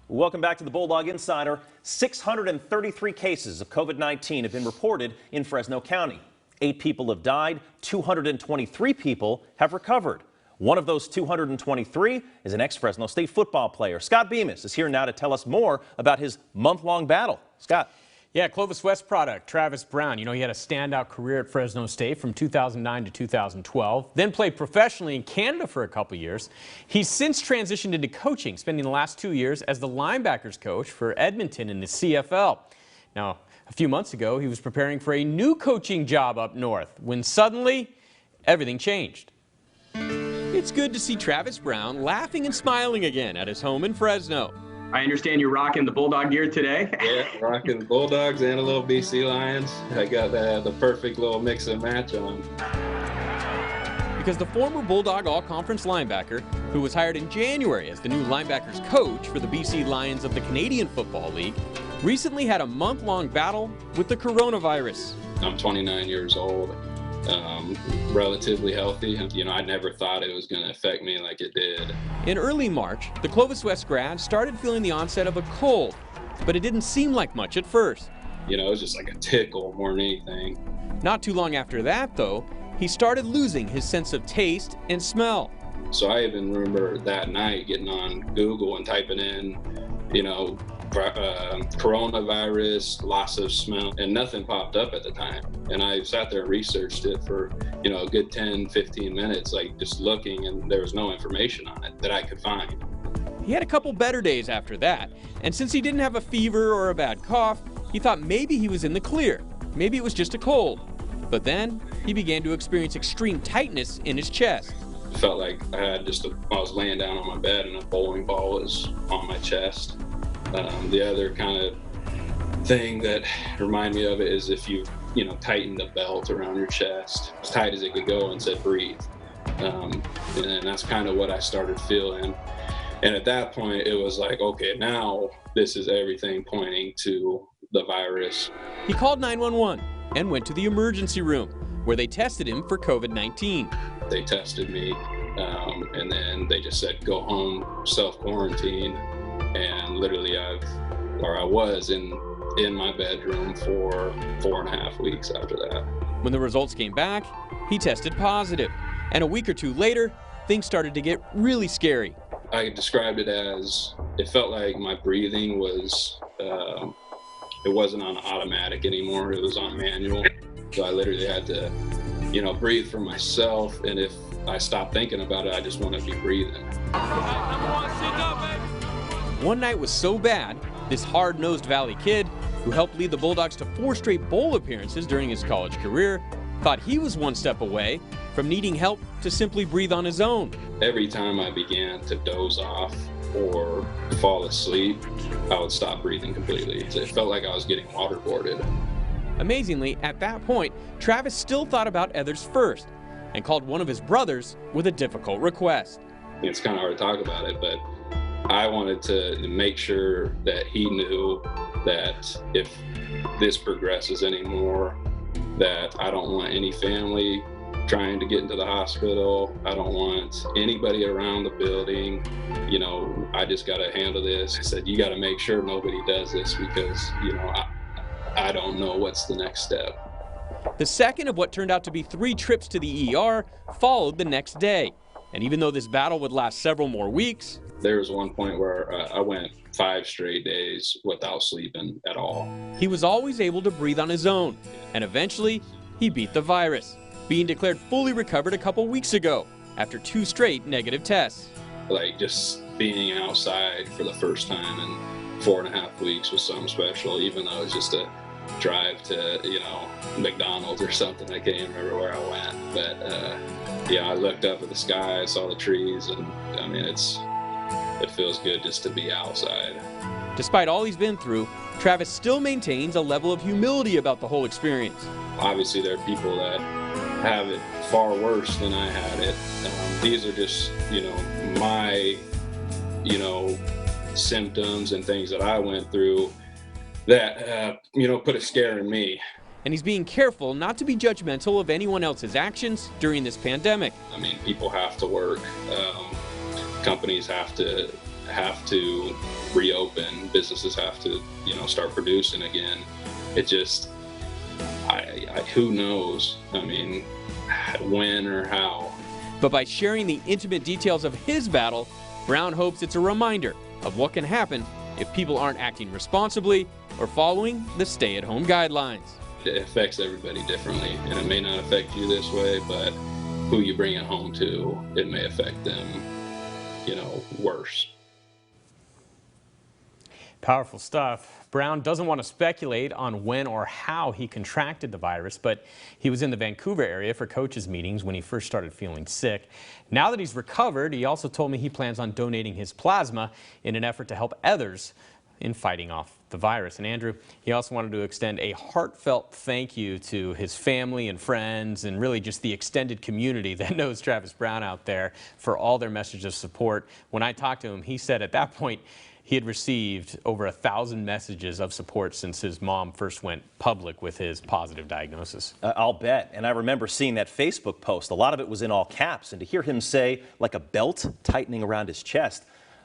Welcome back to the Bulldog Insider. 633 cases of COVID-19 have been reported in Fresno County. 8 people have died, 223 people have recovered. One of those 223 is an ex-Fresno State football player. Scott Bemis is here now to tell us more about his month-long battle. Scott. Yeah, Clovis West product, Travis Brown. You know, he had a standout career at Fresno State from 2009 to 2012, then played professionally in Canada for a couple years. He's since transitioned into coaching, spending the last 2 years as the linebackers coach for Edmonton in the CFL. Now, a few months ago, he was preparing for a new coaching job up north when suddenly everything changed. It's good to see Travis Brown laughing and smiling again at his home in Fresno. I understand you're rocking the Bulldog gear today. Yeah, rocking Bulldogs and a little BC Lions. I got the perfect little mix and match on. Because the former Bulldog All-Conference linebacker, who was hired in January as the new linebackers coach for the BC Lions of the Canadian Football League, recently had a month-long battle with the coronavirus. I'm 29 years old, relatively healthy. You know, I never thought it was going to affect me like it did. In early March, the Clovis West grad started feeling the onset of a cold, but it didn't seem like much at first. You know, it was just like a tickle more than anything. Not too long after that, though, he started losing his sense of taste and smell. So I even remember that night getting on Google and typing in, you know, coronavirus, loss of smell, and nothing popped up at the time. And I sat there and researched it for, you know, a good 10, 15 minutes, like just looking, and there was no information on it that I could find. He had a couple better days after that, and since he didn't have a fever or a bad cough, he thought maybe he was in the clear. Maybe it was just a cold. But then he began to experience extreme tightness in his chest. It felt like I was laying down on my bed and a bowling ball was on my chest. The other kind of thing that reminded me of it is if you tighten the belt around your chest as tight as it could go and said breathe. And that's kind of what I started feeling. And at that point, it was like, okay, now this is everything pointing to the virus. He called 911 and went to the emergency room where they tested him for COVID-19. They tested me and then they just said, go home, self-quarantine. And literally I was in my bedroom for 4.5 weeks after that. When the results came back, he tested positive. And a week or two later, things started to get really scary. I described it as, it felt like my breathing was, it wasn't on automatic anymore, it was on manual. So I literally had to, breathe for myself. And if I stopped thinking about it, I just wanted to be breathing. One night was so bad, this hard-nosed Valley kid, who helped lead the Bulldogs to 4 straight bowl appearances during his college career, thought he was one step away from needing help to simply breathe on his own. Every time I began to doze off or fall asleep, I would stop breathing completely. It felt like I was getting waterboarded. Amazingly, at that point, Travis still thought about others first and called one of his brothers with a difficult request. It's kind of hard to talk about it, but I wanted to make sure that he knew that if this progresses anymore, that I don't want any family trying to get into the hospital. I don't want anybody around the building. I just got to handle this. I said, you got to make sure nobody does this because, I don't know what's the next step. The second of what turned out to be 3 trips to the ER followed the next day. And even though this battle would last several more weeks, there was one point where I went 5 straight days without sleeping at all. He was always able to breathe on his own, and eventually he beat the virus, being declared fully recovered a couple weeks ago after 2 straight negative tests. Like just being outside for the first time in 4.5 weeks was something special, even though it was just a drive to, McDonald's or something. I can't even remember where I went, but yeah, I looked up at the sky, I saw the trees, and I mean, it feels good just to be outside. Despite all he's been through, Travis still maintains a level of humility about the whole experience. Obviously, there are people that have it far worse than I had it. These are just, my, symptoms and things that I went through that, put a scare in me. And he's being careful not to be judgmental of anyone else's actions during this pandemic. I mean, people have to work. Companies have have to reopen, businesses have to, start producing again. It just, who knows? I mean, when or how. But by sharing the intimate details of his battle, Brown hopes it's a reminder of what can happen if people aren't acting responsibly or following the stay-at-home guidelines. It affects everybody differently, and it may not affect you this way, but who you bring it home to, it may affect them, worse. Powerful stuff. Brown doesn't want to speculate on when or how he contracted the virus, but he was in the Vancouver area for coaches' meetings when he first started feeling sick. Now that he's recovered, he also told me he plans on donating his plasma in an effort to help others in fighting off the virus. And Andrew, he also wanted to extend a heartfelt thank you to his family and friends and really just the extended community that knows Travis Brown out there for all their messages of support. When I talked to him, he said at that point he had received over 1,000 messages of support since his mom first went public with his positive diagnosis. I'll bet. And I remember seeing that Facebook post. A lot of it was in all caps. And to hear him say, like a belt tightening around his chest,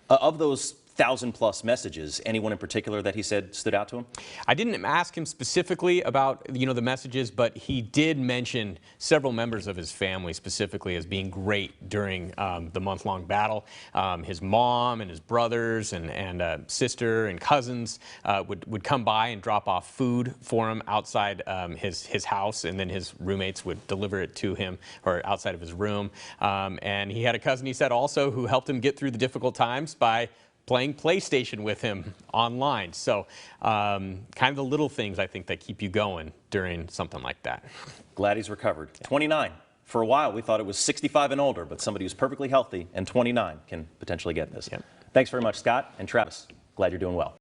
of those 1,000+ messages, anyone in particular that he said stood out to him? I didn't ask him specifically about, the messages, but he did mention several members of his family specifically as being great during the month-long battle. His mom and his brothers and sister and cousins would come by and drop off food for him outside his house, and then his roommates would deliver it to him or outside of his room. And he had a cousin, he said, also who helped him get through the difficult times by playing PlayStation with him online. So kind of the little things, I think, that keep you going during something like that. Glad he's recovered. 29. For a while, we thought it was 65 and older, but somebody who's perfectly healthy and 29 can potentially get this. Yep. Thanks very much, Scott and Travis. Glad you're doing well.